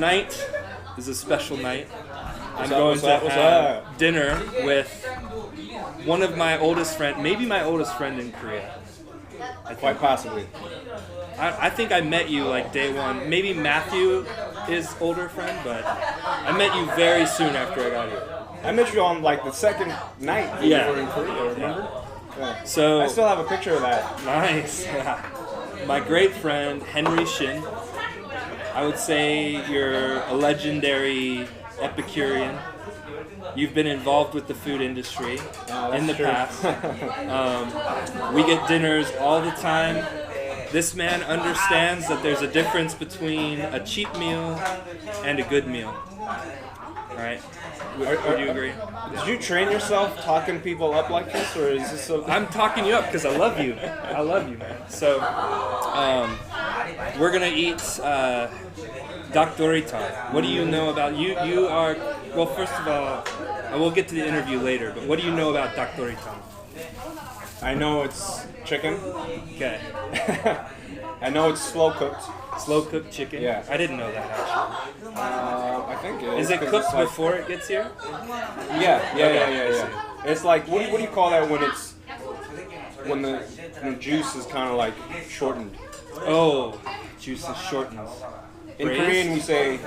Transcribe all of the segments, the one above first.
tonight is a special night. I'm What's going up, to what's have up? dinner with one of my oldest friends, maybe my oldest friend in Korea. Quite possibly. I think I met you like day one. Maybe Matthew is older friend, but I met you very soon after I got here. I met you on like the second night we Yeah. were in Korea, remember? Yeah. So I still have a picture of that. nice. Yeah. My great friend Henry Shin. I would say you're a legendary Epicurean. You've been involved with the food industry in the true. past. We get dinners all the time. This man understands that there's a difference between a cheap meal and a good meal. Right? Would you agree? Did you train yourself talking people up like this, or is this so? I'm talking you up because I love you. I love you, man. So, we're gonna eat Dakdoritang. What do you know about you? You are well. First of all, we'll get to the interview later. But what do you know about Dakdoritang? I know it's chicken. Okay, I know it's slow cooked. slow cooked chicken. Yeah. I didn't know that actually. I think it is. Is it 'cause cooked it's like, before it gets here? Yeah. It's like what do you call that when the juice is kind of like shortened? Oh, juice is shortened. In Braised? Korean we say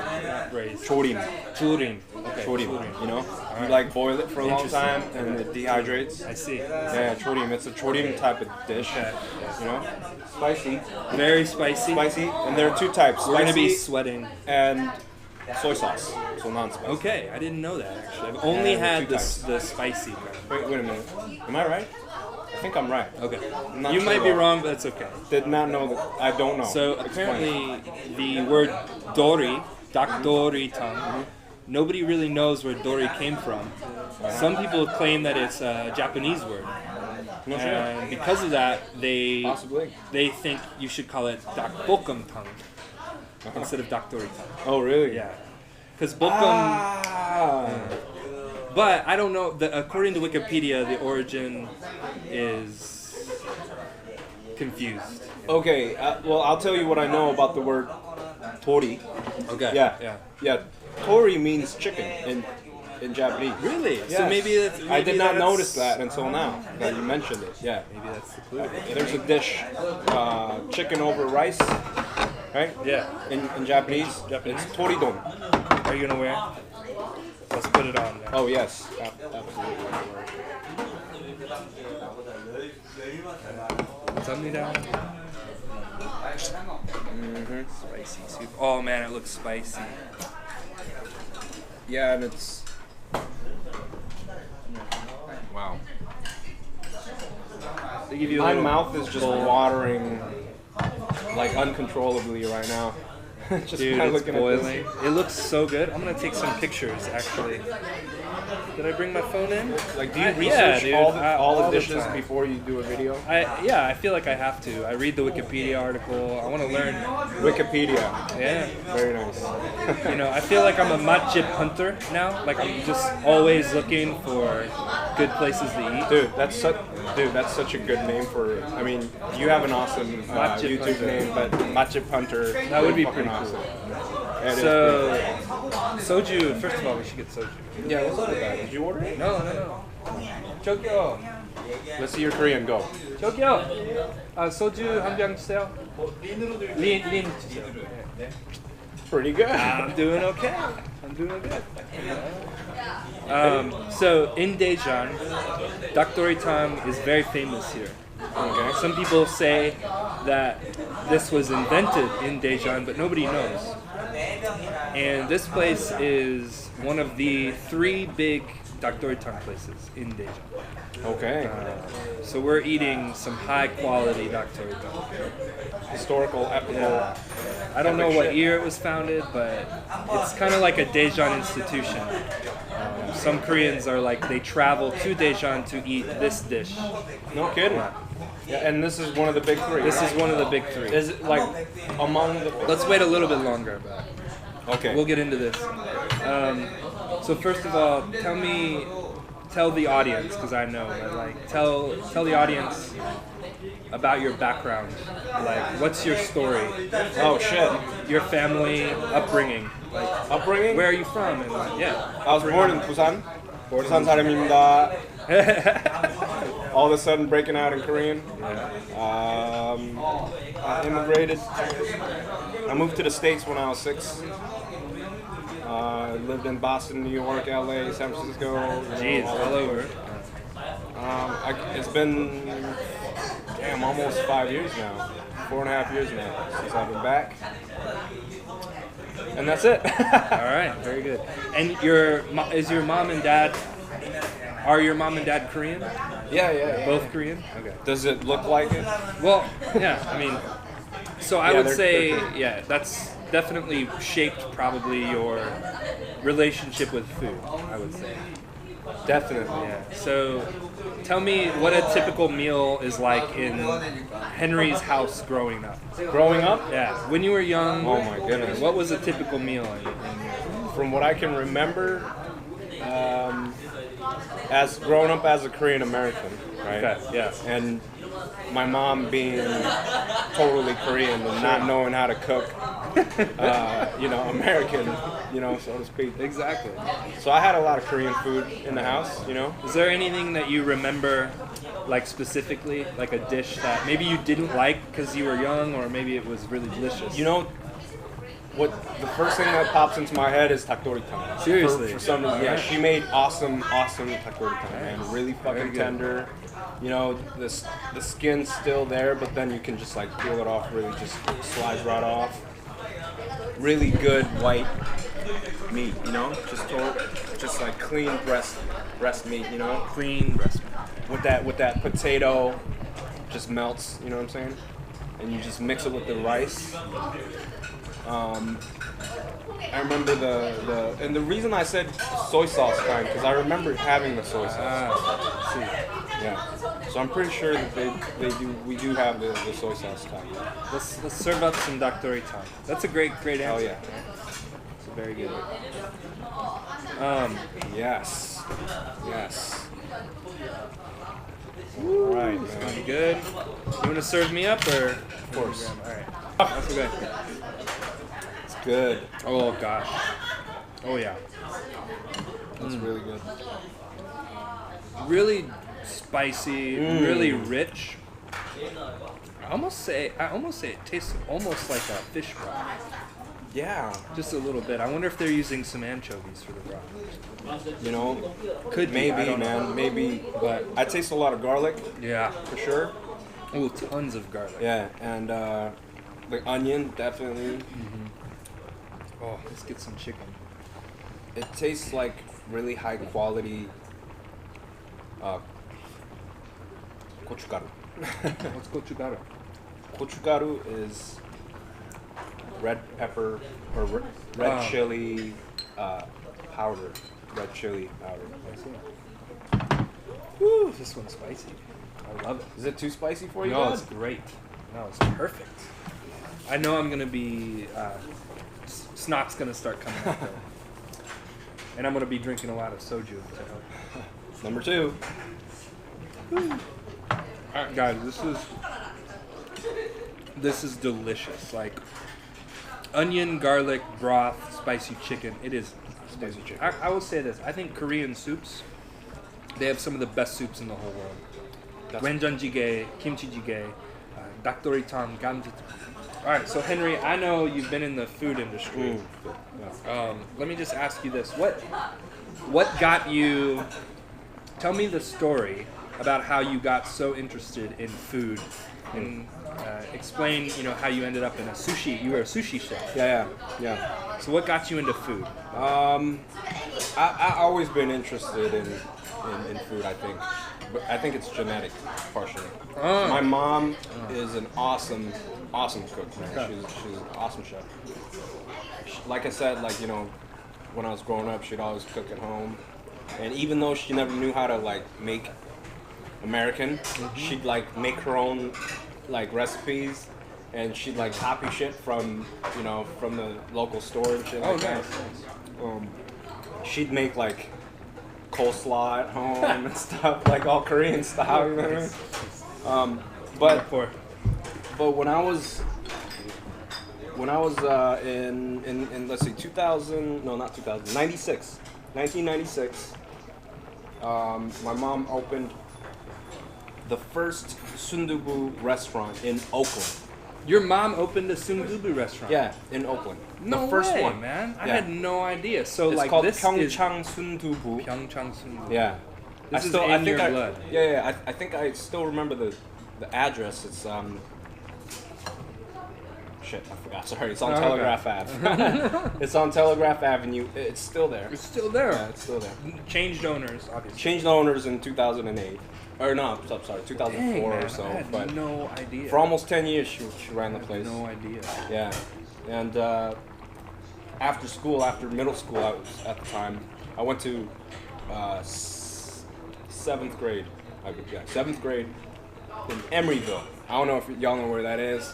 Braised. chorim. Churin. Okay. Chorim. churin. You know, you like boil it for a long Interesting. time and it dehydrates. I see. Yeah, chorim. It's a chorim type of dish. Okay. You know, spicy, Very spicy. and there are two types: We're gonna be spicy sweating. and soy sauce, so non-spicy. Okay, I didn't know that actually. I've only Yeah, had two the spicy kind. Wait a minute. Am I right? I think I'm right. Okay. I'm not You sure might be though. wrong, but that's okay. Did not know that. I don't know. So Explain. apparently the word dori, Dakdoritang, nobody really knows where dori came from. Some people claim that it's a Japanese word. No shit. And because of that, Possibly. they think you should call it dakbokumtang instead of Dakdoritang. Oh, really? Yeah. Because bokum... Ah. But I don't know. According to Wikipedia, the origin is confused. Okay. Well, I'll tell you what I know about the word tori. Okay. Yeah. Tori means chicken in Japanese. Really? Yes. So maybe that's. I did not that's- notice that until now that you mentioned it. Yeah. Maybe that's the clue. There's a dish, chicken over rice, right? Yeah. In Japanese, it's toridon. Are you gonna wear it? Let's put it on there. Oh yes, absolutely. 감사합니다. Spicy soup. Oh man, it looks spicy. Yeah, and it's wow. They give you a My little mouth is just bowl. watering like uncontrollably right now. Just Dude, kinda it's looking at boiling. It looks so good. I'm gonna take some pictures actually. Did I bring my phone in? this. Like, do you Yeah, research dude, all all the the dishes time. before you do a video? I feel like I have to. I read the Wikipedia article. I want to learn. Wikipedia, Yeah. very nice. You know, I feel like I'm a matjip hunter now. Like I'm just always looking for good places to eat. Dude, that's such a good name for. I mean, you have an awesome Matchip YouTube Hunter. name, but Matchip Hunter. That would be fucking pretty awesome. cool. Yeah, it is So, soju. First of all, we should get soju. pretty- yeah, what's up with that? Did you order it? No. 저기요. Let's see your Korean go. 저기요. 소주 한 병 주세요. 린 주세요. Pretty good. I'm doing okay. So in Daejeon, Dakdoritang is very famous here. Okay. Some people say that this was invented in Daejeon, but nobody knows. And this place is one of the 3 big Dakdoritang places in Daejeon. Okay. So we're eating some high quality Dakdoritang. Historical, epical. Yeah. I don't know Epic what shit. year it was founded, but it's kind of like a Daejeon institution. Some Koreans are like, they travel to Daejeon to eat this dish. No kidding. Yeah, and this is one of the big 3. This is one of the big 3. Is it like among the? Let's wait a little bit longer, but Okay. we'll get into this. So first of all, tell me tell the audience, because I know, but like tell the audience about your background. Like, what's your story? Oh shit. Your family upbringing. Like, Upbringing? where are you from? And like, yeah. I was born in Busan. Busan 사람입니다. All of a sudden breaking out in Korean. I immigrated. I moved to the States when I was 6. Lived in Boston, New York, LA, San Francisco. Jeez, all over. It's been, almost 5 years now. 4.5 years now since I've been back. And that's it. All right, very good. And is your mom and dad? Are your mom and dad Korean? Yeah. Both Korean? Okay. Does it look like it? Well, yeah. I mean, so I Yeah, would they're say, Korean. yeah, that's definitely shaped probably your relationship with food. I would say. Definitely. Yeah. So, tell me what a typical meal is like in Henry's house growing up. Growing up, Yeah. When you were young. Oh my goodness. What was a typical meal? from what I can remember, as growing up as a Korean American, right? Okay. Yeah. And my mom being totally Korean and not knowing how to cook, American, so to speak. Exactly. So I had a lot of Korean food in the house, Is there anything that you remember, like specifically, like a dish that maybe you didn't like because you were young, or maybe it was really delicious? What the first thing that pops into my head is Dakdoritang. Seriously? For some reason, yeah. Alright. She made awesome Dakdoritang, man. Really fucking good. tender. The skin's still there, but then you can just like peel it off. Really, just slides right off. Really good white meat, just like clean breast meat, Clean breast. with that potato, just melts. You know what I'm saying? And you just mix it with the rice. I remember and the reason I said soy sauce kind, because I remember having the soy sauce. See. Yeah. So I'm pretty sure that we do have the soy sauce kind. Let's serve up some Dakdoritang. That's a great answer. Oh yeah. It's a very good. Yes. All right, man. You good? You want to serve me up, or? Of course. All right. That's okay. It's good. Oh gosh. Oh yeah. It's really good. Really spicy, really rich. I almost say it tastes almost like a fish broth. Yeah. Just a little bit. I wonder if they're using some anchovies for the broth. Could be, Maybe, I don't know. man. Maybe. But I taste a lot of garlic Yeah. for sure. Oh, tons of garlic. Yeah, and the onion definitely. Oh, let's get some chicken. It tastes like really high quality gochugaru. Let's go to Gochugaru is red pepper or red chili powder. Red chili powder. Woo, this one's spicy. I love it. Is it too spicy for you? No, Dad? it's great. No, it's perfect. I know I'm gonna be snot's gonna start coming out though. And I'm gonna be drinking a lot of soju to help. Number 2. Alright guys, this is delicious. Like onion, garlic, broth, spicy chicken. It is Spicy chicken. I will say this. I think Korean soups, they have some of the best soups in the whole world. Doenjang-jjigae, kimchi-jjigae, 닭도리탕, gamjit. All right, so Henry, I know you've been in the food industry. Let me just ask you this: what got you? Tell me the story about how you got so interested in food, and explain, how you ended up in a sushi. You were a sushi chef. Yeah. So what got you into food? I always been interested in food. I think, but I think it's genetic, partially. My mom is an awesome cook, man. She's an awesome chef. Like I said, when I was growing up, she'd always cook at home, and even though she never knew how to make American, she'd make her own recipes, and she'd copy shit from from the local store and shit like that. She'd make coleslaw at home and stuff, like all Korean style. You know what I mean? But when I was in let's see 2000, no, not 2000, 1996, my mom opened the first sundubu restaurant in Oakland. Your mom opened a sundubu restaurant. Yeah, in Oakland. No the first way, one, man. I Yeah. had no idea. So It's like called this Pyeongchang Sundubu. is Pyeongchang sundubu. Yeah. This is in your blood. Yeah. I think I still remember the address. It's shit, I forgot. Sorry, it's on Oh, Telegraph Ave. It's on Telegraph Avenue. It's still there. It's still there. Yeah, it's still there. Changed owners, obviously. Changed owners in 2008. Or no, I'm sorry, 2004 Dang, man, or so. I had But no idea. for almost 10 years, she ran the place. No idea. Yeah, and after school, after middle school, I was at the time. I went to 7th grade. Seventh grade in Emeryville. I don't know if y'all know where that is.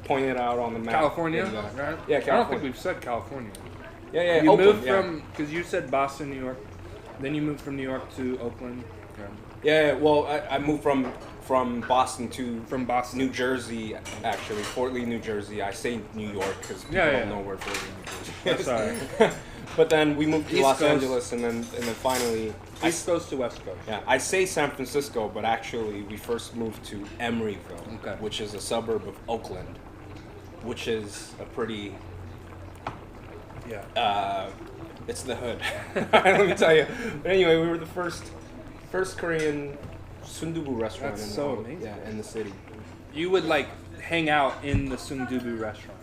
Point it out on the map. California, In, right? Yeah, I don't think California. we've said California. Yeah. You Oakland, moved yeah. from, because you said Boston, New York. Then you moved from New York to Oakland. Yeah. Well, I moved from Boston to From Boston. New Jersey, actually, Fort Lee, New Jersey. I say New York because people Yeah. don't know where Fort Lee, New Jersey is. That's all right. But then we moved to East Los Coast. Angeles, and then finally, East Coast to West Coast. yeah, I say San Francisco, but actually we first moved to Emeryville, Okay. which is a suburb of Oakland, which is a pretty, Yeah. it's the hood. Let me tell you. But anyway, we were the first Korean sundubu restaurant That's in so the, amazing. Yeah, in the city. You would like hang out in the sundubu restaurant.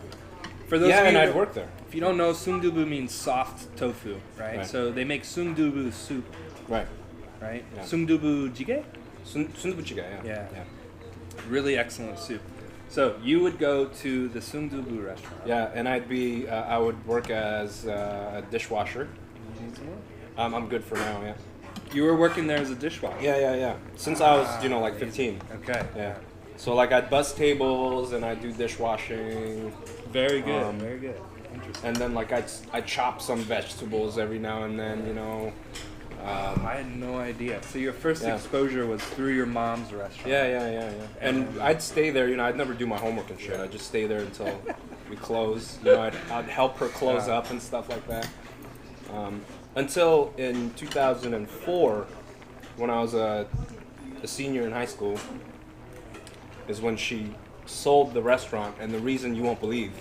For those Yeah, of and you I'd that- work there. If you don't know, sundubu means soft tofu, right? Right. So they make sundubu soup, Right. right? Yeah. Sundubu jjigae? Sundubu chiga, yeah. Yeah. Really excellent soup. So you would go to the sundubu restaurant. Yeah, and I would work as a dishwasher. I'm good for now, yeah. You were working there as a dishwasher. Yeah. Since I was, like Amazing. 15. Okay. Yeah. So like I'd bus tables and I'd do dishwashing, Very good. Um, Very good. Interesting. and then like I'd chop some vegetables every now and then, I had no idea. So your first Yeah. exposure was through your mom's restaurant. Yeah. And I'd stay there, I'd never do my homework and shit. I'd just stay there until we close. I'd help her close Yeah. up and stuff like that. Until in 2004, when I was a senior in high school, is when she sold the restaurant, and the reason you won't believe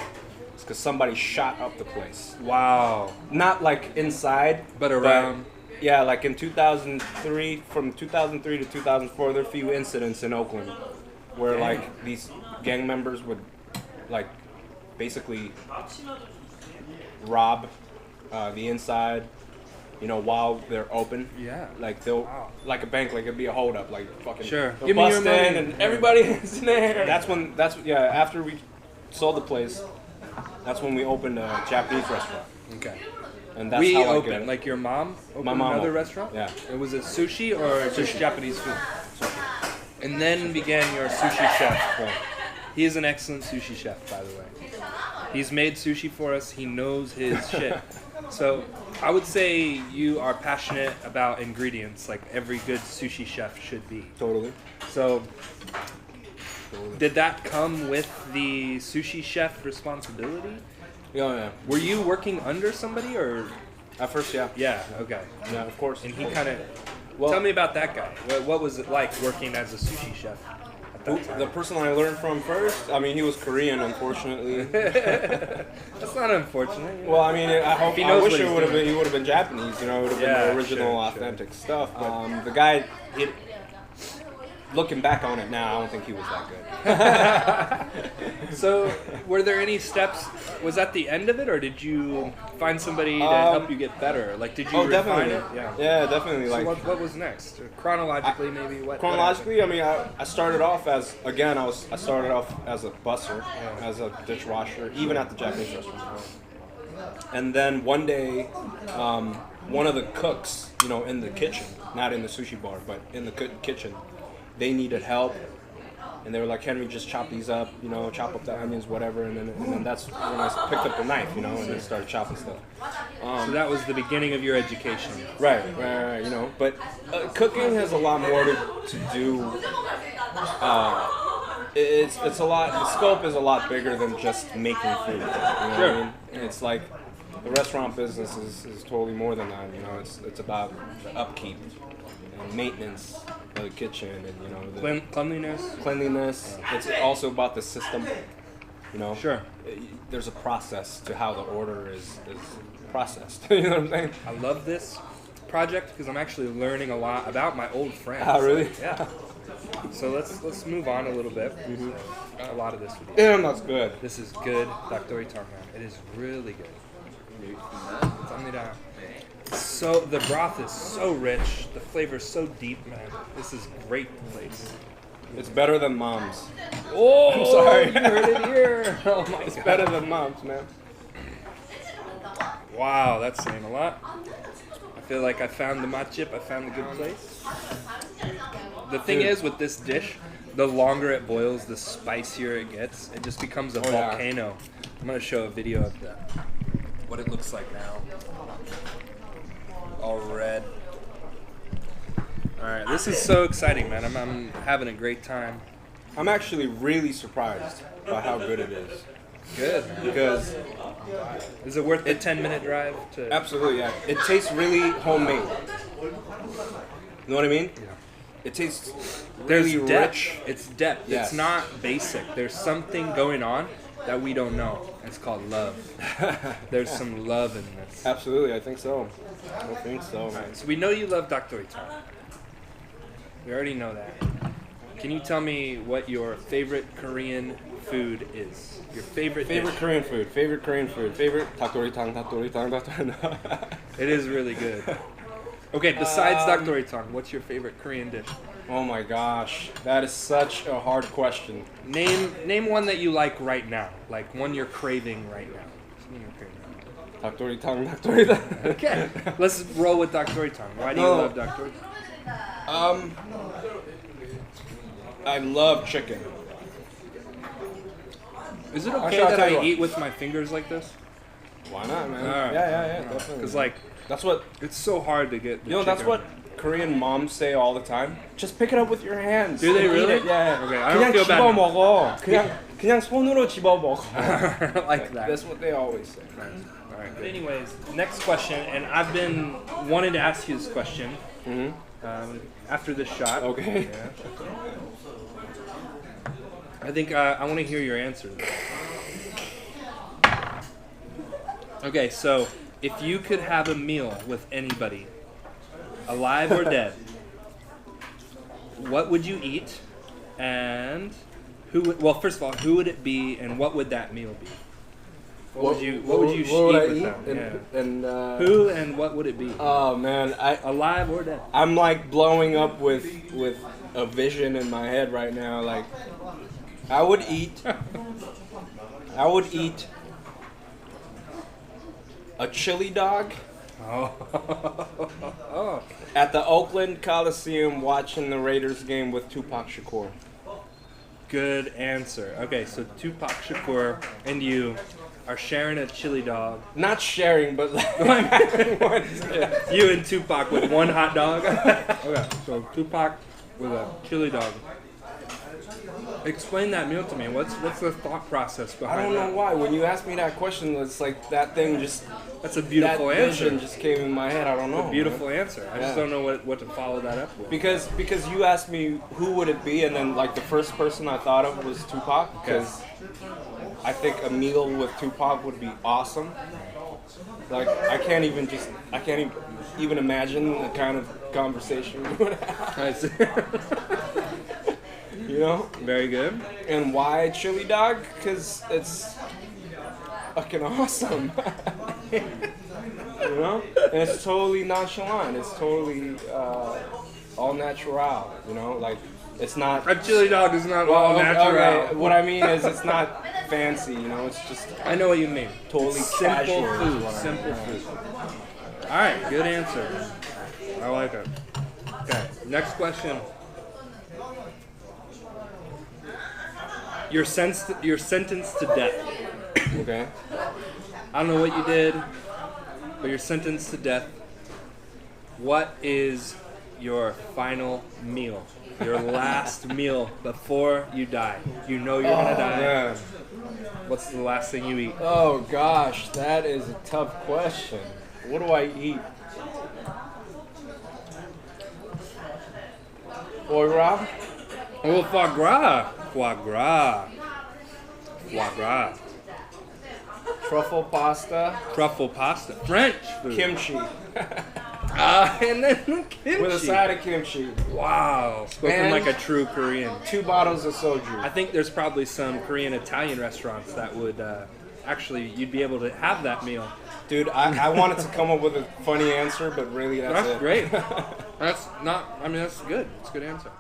is because somebody shot up the place. Wow. Not like inside, But around. Yeah, like in 2003, from 2003 to 2004, there were a few incidents in Oakland where Dang. like these gang members would like basically rob the inside, while they're open. Yeah. Like they'll, Wow. like a bank, like it'd be a hold up, like fucking. Sure. they'll Give me your bust money. in and everybody is in there. After we sold the place, that's when we opened a Japanese restaurant, Okay. and that's We how I opened, got it. like your mom opened My mom another opened, restaurant? yeah. And was it sushi or just Japanese food? And then began your sushi chef. Right. He is an excellent sushi chef, by the way. He's made sushi for us. He knows his shit. So I would say you are passionate about ingredients, like every good sushi chef should be. Totally. So did that come with the sushi chef responsibility? Yeah. Were you working under somebody or? At first, yeah. Yeah, okay. Yeah, of course. And he kind of. Well- Tell me about that guy. What was it like working as a sushi chef at that time? The person I learned from first, I mean, he was Korean, unfortunately. That's not unfortunate. Well, I mean, I He knows wish what it he's would have doing. been. He would have been Japanese. It would have been Yeah, the original, sure. authentic stuff. But the guy, looking back on it now, I don't think he was that good. So, were there any steps? Was that the end of it, or did you find somebody to help you get better? Like, did you Oh, refine definitely. it? Yeah, definitely. So Like what was next? Or chronologically, maybe what? chronologically, I mean, I started off as I started off as a busser, as a dishwasher, even at the Japanese restaurant. And then one day, one of the cooks, in the kitchen, not in the sushi bar, but in the kitchen, they needed help. And they were like, Henry, just chop these up, you know, chop up the onions, whatever. And then that's when I picked up the knife, you know, and then started chopping stuff. So that was the beginning of your education. Right, you know. But cooking has a lot more to do. It's a lot. The scope is a lot bigger than just making food. You know what I mean? And it's like the restaurant business is totally more than that. You know, it's about the upkeep and maintenance of the kitchen, and you know, the cleanliness. It's also about the system. You know, there's a process to how the order is processed. You know what I'm saying? I love this project because I'm actually learning a lot about my old friends. Oh, really? Yeah. So let's move on a little bit. Got a lot of this with you. Damn, that's good. This is good Dakdoritang, man. It is really good. So the broth is so rich, the flavor is so deep, man. This is great place. It's better than Mom's. Oh, I'm sorry. You heard it here. Oh my It's God. better than Mom's, man. Wow, that's saying a lot. I feel like I found the matchip. I found the good place. The thing is with this dish, the longer it boils, the spicier it gets. It just becomes a volcano. I'm gonna show a video of that. What it looks like now. All red. All right, this is so exciting, man. I'm having a great time. I'm actually really surprised by how good it is. Good. Because Is it worth the 10-minute drive to? absolutely, yeah. It tastes really homemade. You know what I mean? Yeah. It tastes There's really depth. rich. It's depth. Yes. It's not basic. There's something going on that we don't know. It's called love. There's some love in this. Absolutely, I think so. I think so. Alright, so we know you love Dakdoritang. We already know that. Can you tell me what your favorite Korean food is? Your favorite dish? Korean food. Favorite Dakdoritang. It is really good. Okay, besides Dakdoritang, what's your favorite Korean dish? Oh my gosh, that is such a hard question. Name one that you like right now. Like one you're craving right now. Something you're craving. Dakdoritang. Okay, let's roll with Dakdoritang. Why do you love Dakdoritang? I love chicken. Is it okay Actually, I'll that tell you I what. eat with my fingers like this? Why not, man? Alright. Yeah, definitely. Because like That's what it's so hard to get. The you know. That's chicken. what Korean moms say all the time. Just pick it up with your hands. Do they and eat really? it. Yeah. Okay, I don't 그냥 feel bad 집어 now. 먹어. 그냥 손으로 집어 먹어. I like that. That's what they always say. All right. But anyways, next question, and I've been wanting to ask you this question after this shot. Okay. Yeah. I think I want to hear your answer. Okay, so if you could have a meal with anybody, alive or dead, what would you eat, and who would? Well, first of all, who would it be, and what would that meal be? What would you eat with them? And Who and what would it be? Oh man, Alive or dead? I'm like blowing up with a vision in my head right now. Like I would eat a chili dog Oh. at the Oakland Coliseum watching the Raiders game with Tupac Shakur. Good answer. Okay, so Tupac Shakur and you are sharing a chili dog. Not sharing, but like You and Tupac with one hot dog. Okay, so Tupac with a chili dog. Explain that meal to me. What's the thought process I behind don't that? know why. When you asked me that question, it's like that thing just That's a beautiful that answer. vision just came in my head. I don't know. Beautiful man. answer. I just Yeah. don't know what to follow that up with. Because you asked me who would it be, and then like the first person I thought of was Tupac. Because I think a meal with Tupac would be awesome. Like I can't even imagine the kind of conversation we would have. I see. You know? Very good. And why chili dog? Because it's fucking awesome. You know? And it's totally nonchalant. It's totally all natural. You know? Like, it's not... A chili dog is not all natural. Okay. What I mean is it's not fancy, you know? It's just I know what you mean. totally Simple casual. is food. what I Simple mean. food. All right, good answer. I like it. Okay, next question. You're sentenced to death. Okay. I don't know what you did, but you're sentenced to death. What is your final meal? Your last meal before you die. You know you're gonna die. Man. What's the last thing you eat? Oh gosh, that is a tough question. What do I eat? Foie gras? Oh, foie gras. Foie gras. Foie gras. Truffle pasta? Truffle pasta. French food. Kimchi. And then kimchi. With a side of kimchi. Wow. Spoken And like a true Korean. 2 bottles of soju. I think there's probably some Korean Italian restaurants that would actually, you'd be able to have that meal. Dude, I wanted to come up with a funny answer, but really that's it. Great. That's good. It's a good answer.